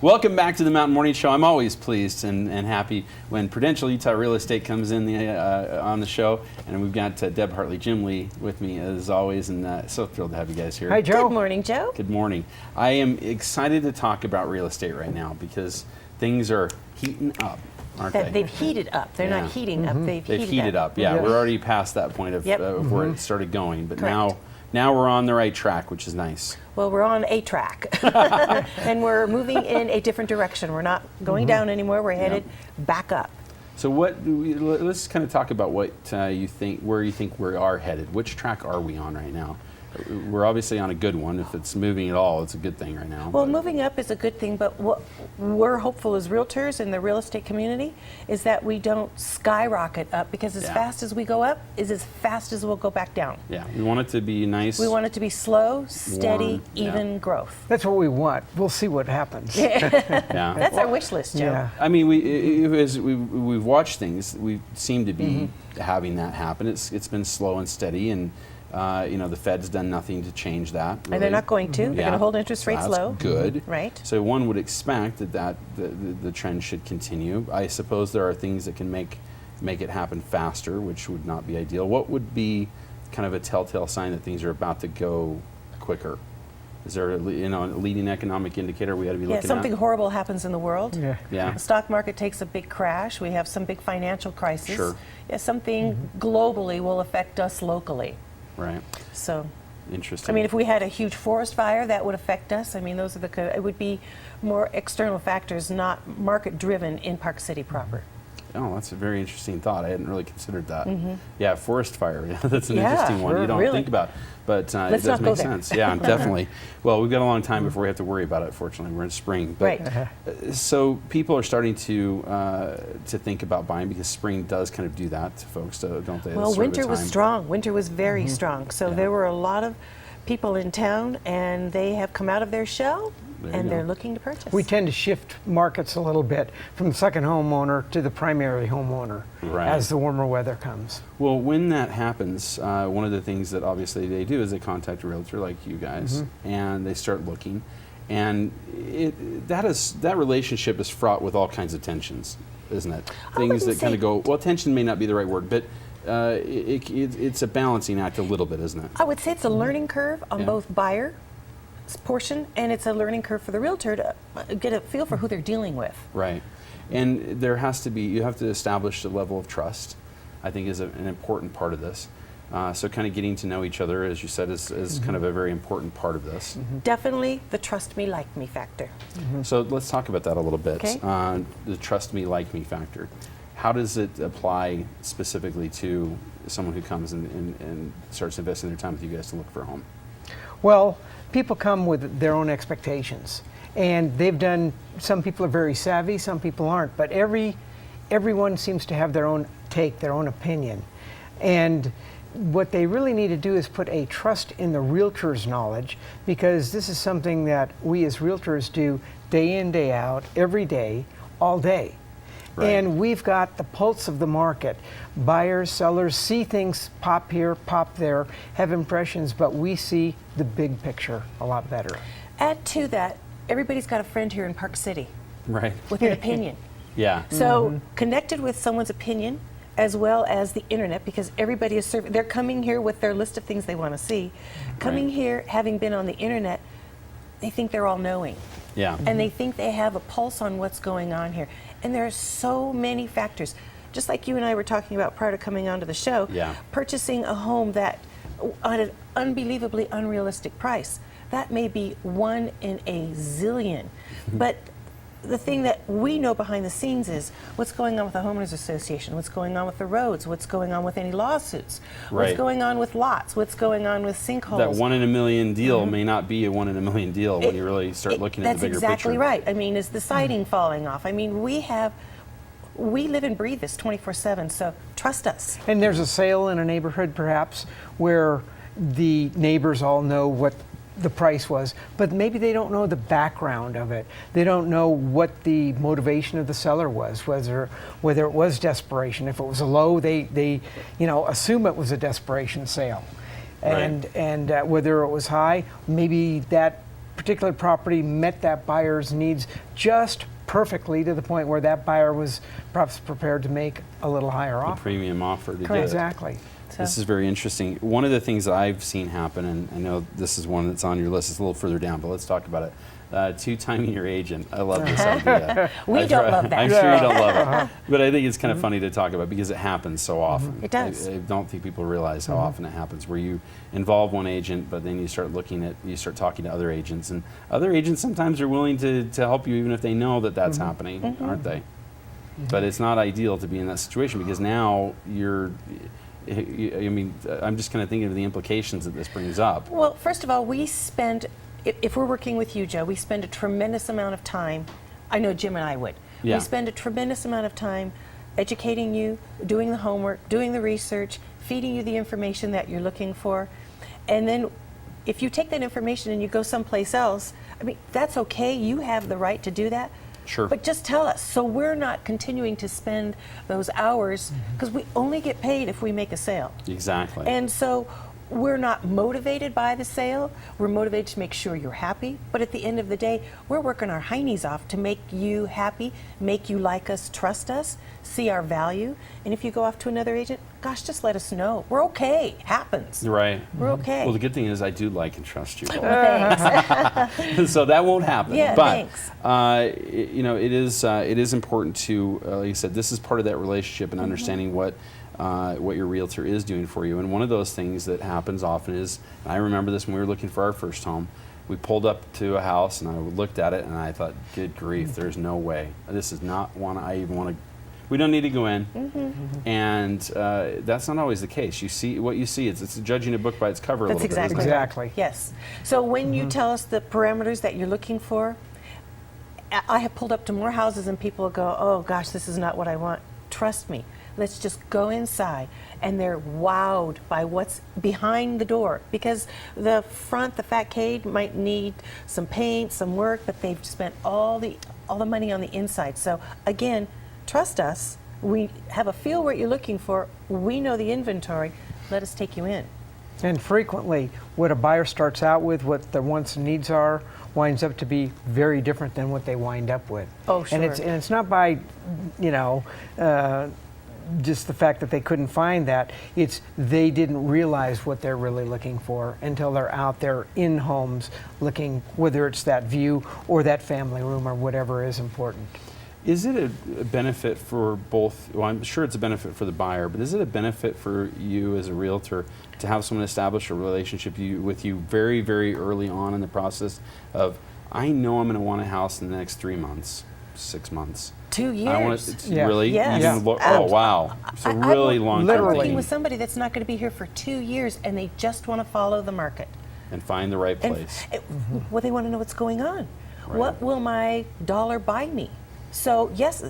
Welcome back to the Mountain Morning Show. I'm always pleased and happy when Prudential Utah Real Estate comes in on the show. And we've got Deb Hartley, Jim Lee with me as always, and so thrilled to have you guys here. Hi, Joe. Good morning, Joe. Good morning. I am excited to talk about real estate right now because things are heating up, aren't they? They've heated up. They're not heating up. They've heated up. Yeah, Yes. we're already past that point of where it started going, but Correct. now we're on the right track, which is nice. Well, we're on a track, and we're moving in a different direction. We're not going down anymore. We're headed back up. So let's kind of talk about what you think, where you think we are headed. Which track are we on right now? We're obviously on a good one. If it's moving at all, it's a good thing right now. Well, moving up is a good thing, but what we're hopeful as realtors in the real estate community is that we don't skyrocket up, because as fast as we go up is as fast as we'll go back down. Yeah, we want it to be nice. We want it to be slow, steady, warm, even growth. That's what we want. We'll see what happens. Yeah. That's our wish list, Joe. Yeah. I mean, as we've watched things, we seem to be having that happen. It's been slow and steady, and the Fed's done nothing to change that. Really. And they're not going to. They're going to hold interest rates low. That's good. Right. So one would expect that the trend should continue. I suppose there are things that can make it happen faster, which would not be ideal. What would be kind of a telltale sign that things are about to go quicker? Is there a leading economic indicator we ought to be looking at? Yeah, something horrible happens in the world. Yeah. The stock market takes a big crash. We have some big financial crisis. Sure. Yeah, something globally will affect us locally. Right. So, Interesting. I mean, if we had a huge forest fire, that would affect us. I mean, those are it would be more external factors, not market-driven in Park City proper. Oh, that's a very interesting thought. I hadn't really considered that. Yeah, forest fire. Yeah, that's an Yeah, interesting one. You don't really. think about, but it Let's does not go make there. sense. Yeah, definitely. Well, we've got a long time before we have to worry about it. Fortunately, we're in spring. But, Right. So people are starting to think about buying because spring does kind of do that to folks, don't they? Well, It's sort of a winter was time. strong. Winter was very strong. So Yeah. there were a lot of people in town, and they have come out of their shell, There you and go. they're looking to purchase. We tend to shift markets a little bit from the second homeowner to the primary homeowner Right. as the warmer weather comes. Well, when that happens, one of the things that obviously they do is they contact a realtor like you guys, and they start looking, and that relationship is fraught with all kinds of tensions, isn't it? Things that kind of go. Well, tension may not be the right word, but it's a balancing act a little bit, isn't it? I would say it's a learning curve on both buyer portion, and it's a learning curve for the realtor to get a feel for who they're dealing with. Right, and you have to establish a level of trust. I think is an important part of this. So kind of getting to know each other, as you said, is kind of a very important part of this. Definitely the trust me, like me factor. So let's talk about that a little bit. Okay. The trust me, like me factor. How does it apply specifically to someone who comes and starts investing their time with you guys to look for a home? Well, people come with their own expectations, and some people are very savvy, some people aren't, but everyone seems to have their own take, their own opinion. And what they really need to do is put a trust in the realtor's knowledge, because this is something that we as realtors do day in, day out, every day, all day. Right. And we've got the pulse of the market. Buyers, sellers see things pop here, pop there, have impressions, but we see the big picture a lot better. Add to that, everybody's got a friend here in Park City Right. with an opinion. Yeah. So connected with someone's opinion, as well as the internet, because everybody is they're coming here with their list of things they want to see. Coming Right. here, having been on the internet, they think they're all knowing. Yeah. And they think they have a pulse on what's going on here. And there are so many factors. Just like you and I were talking about prior to coming onto the show, purchasing a home that at an unbelievably unrealistic price, that may be one in a zillion. But the thing that we know behind the scenes is what's going on with the homeowners association, what's going on with the roads, what's going on with any lawsuits, what's going on with lots, what's going on with sinkholes. That 1 in a million deal may not be a 1 in a million deal when you really start looking at the bigger picture. That's exactly right. I mean, is the siding falling off? I mean, we live and breathe this 24/7, so trust us. And there's a sale in a neighborhood perhaps where the neighbors all know what the price was, but maybe they don't know the background of it. They don't know what the motivation of the seller was, whether it was desperation. If it was a low, they assume it was a desperation sale. And whether it was high, maybe that particular property met that buyer's needs just perfectly, to the point where that buyer was perhaps prepared to make a little higher A offer. premium offer to get it. Exactly. This is very interesting. One of the things that I've seen happen, and I know this is one that's on your list, it's a little further down, but let's talk about it. Two-timing your agent. I love this idea. We don't love that. I'm sure you don't love it. But I think it's kind of funny to talk about because it happens so often. It does. I don't think people realize how often it happens, where you involve one agent, but then you start talking to other agents, and other agents sometimes are willing to help you even if they know that that's happening, aren't they? But it's not ideal to be in that situation because now I'm just kind of thinking of the implications that this brings up. Well, first of all, if we're working with you, Joe, we spend a tremendous amount of time. I know Jim and I would. Yeah. We spend a tremendous amount of time educating you, doing the homework, doing the research, feeding you the information that you're looking for. And then if you take that information and you go someplace else, I mean, that's okay. You have the right to do that. Sure. But just tell us, so we're not continuing to spend those hours, because we only get paid if we make a sale. Exactly. And so we're not motivated by the sale. We're motivated to make sure you're happy. But at the end of the day, we're working our heinies off to make you happy, make you like us, trust us, see our value. And if you go off to another agent, gosh, just let us know. We're okay. It happens. Right. We're okay. Well, the good thing is I do like and trust you. Thanks. So that won't happen. Yeah, but thanks. it is important to, like you said, this is part of that relationship and understanding what your realtor is doing for you. And one of those things that happens often is, and I remember this when we were looking for our first home, we pulled up to a house and I looked at it and I thought, good grief, there's no way. This is not one I even want to, we don't need to go in. And that's not always the case. You see what you see. It's judging a book by its cover a That's little bit. exactly isn't it? Exactly. Yes. So when you tell us the parameters that you're looking for, I have pulled up to more houses and people go, oh gosh, this is not what I want. Trust me. Let's just go inside, and they're wowed by what's behind the door, because the front, the facade might need some paint, some work, but they've spent all the money on the inside. So again, trust us. We have a feel what you're looking for. We know the inventory. Let us take you in. And frequently, what a buyer starts out with, what their wants and needs are, winds up to be very different than what they wind up with. Oh, sure. And it's not by, just the fact that they couldn't find that. It's they didn't realize what they're really looking for until they're out there in homes looking, whether it's that view or that family room or whatever is important. Is it a benefit for both? Well, I'm sure it's a benefit for the buyer, but is it a benefit for you as a realtor to have someone establish a relationship with you very, very early on in the process of, I know I'm going to want a house in the next 3 months, 6 months. 2 years. I want to, Yeah. really? Yes. You can oh, wow. So really long term I'm working thinking with somebody that's not going to be here for 2 years, and they just want to follow the market. and find the right And place. well, they want to know what's going on. Right. What will my dollar buy me? So yes,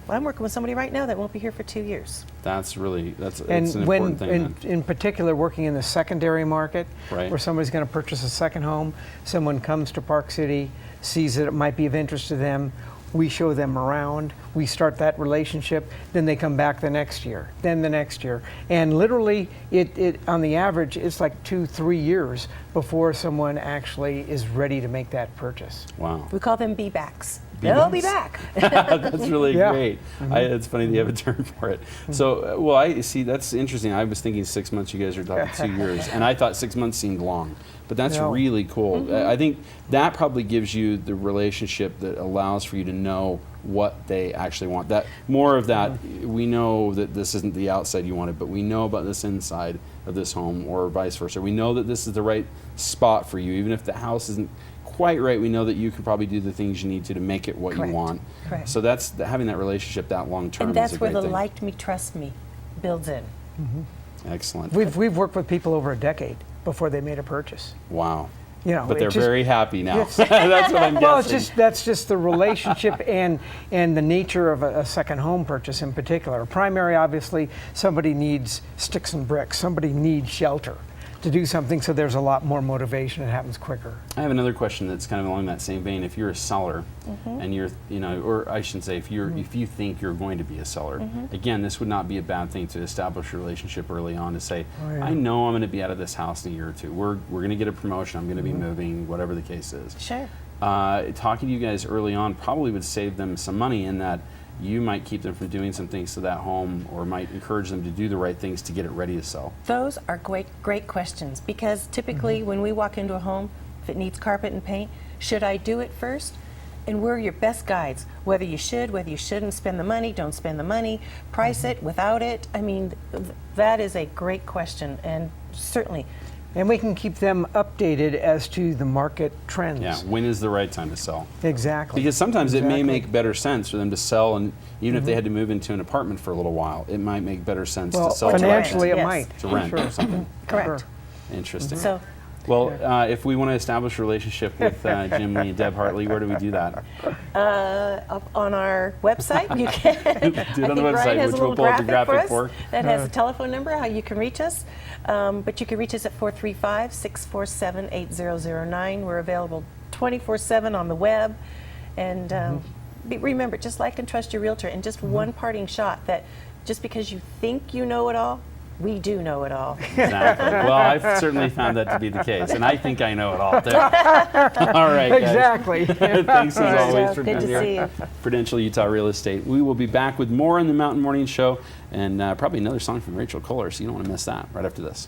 I'm working with somebody right now that won't be here for 2 years. That's an And important thing. then. in particular, working in the secondary market, Right. where somebody's going to purchase a second home, someone comes to Park City, sees that it might be of interest to them, we show them around, we start that relationship, then they come back the next year, then the next year. And literally, it on the average, it's like 2-3 years before someone actually is ready to make that purchase. Wow. We call them be-backs. Be-backs. They'll be back. That's really Yeah. great. It's funny that you have a term for it. So, well, I see. That's interesting. I was thinking 6 months. You guys are talking 2 years, and I thought 6 months seemed long. But that's No. really cool. I think that probably gives you the relationship that allows for you to know what they actually want. That more of that. We know that this isn't the outside you wanted, but we know about this inside of this home, or vice versa. We know that this is the right spot for you, even if the house isn't quite right. We know that you can probably do the things you need to make it what Correct. you want. Correct. So that's having that relationship that long term. And that's is a where great the thing. liked me, trust me builds in. Excellent. We've worked with people over a decade before they made a purchase. Wow. But they're very happy now. Yes. That's what I'm Well, guessing. that's just the relationship and the nature of a second home purchase in particular. Primary, obviously, somebody needs sticks and bricks. Somebody needs shelter to do something, so there's a lot more motivation. It happens quicker. I have another question that's kind of along that same vein. If you're a seller, and you're, or I shouldn't say, if you think you're going to be a seller, again, this would not be a bad thing to establish a relationship early on to say, I know I'm going to be out of this house in a year or two. We're going to get a promotion. I'm going to be moving, whatever the case is. Sure. Talking to you guys early on probably would save them some money in that you might keep them from doing some things to that home, or might encourage them to do the right things to get it ready to sell. Those are great questions, because typically when we walk into a home, if it needs carpet and paint, should I do it first? And we're your best guides, whether you should, whether you shouldn't spend the money, don't spend the money, price it, without it. I mean, that is a great question, and certainly. And we can keep them updated as to the market trends. Yeah, when is the right time to sell? Exactly. Because sometimes it may make better sense for them to sell, and even if they had to move into an apartment for a little while, it might make better sense to sell financially to it rent. might. To rent or something. Correct. Sure. Interesting. So, well, if we want to establish a relationship with Jim Lee and Deb Hartley, where do we do that? up on our website, you can. Do it on the website, Brian has which a we'll little pull up the graphic graphic for for. us that has a telephone number, how you can reach us. But you can reach us at 435-647-8009. We're available 24/7 on the web. And remember, just like and trust your realtor. And just one parting shot, that just because you think you know it all, we do know it all. Exactly. Well, I've certainly found that to be the case, and I think I know it all too. All right, guys. Exactly. Thanks as always for Good being to see here. you. Prudential Utah Real Estate. We will be back with more in the Mountain Morning Show, and probably another song from Rachel Kohler, so you don't want to miss that right after this.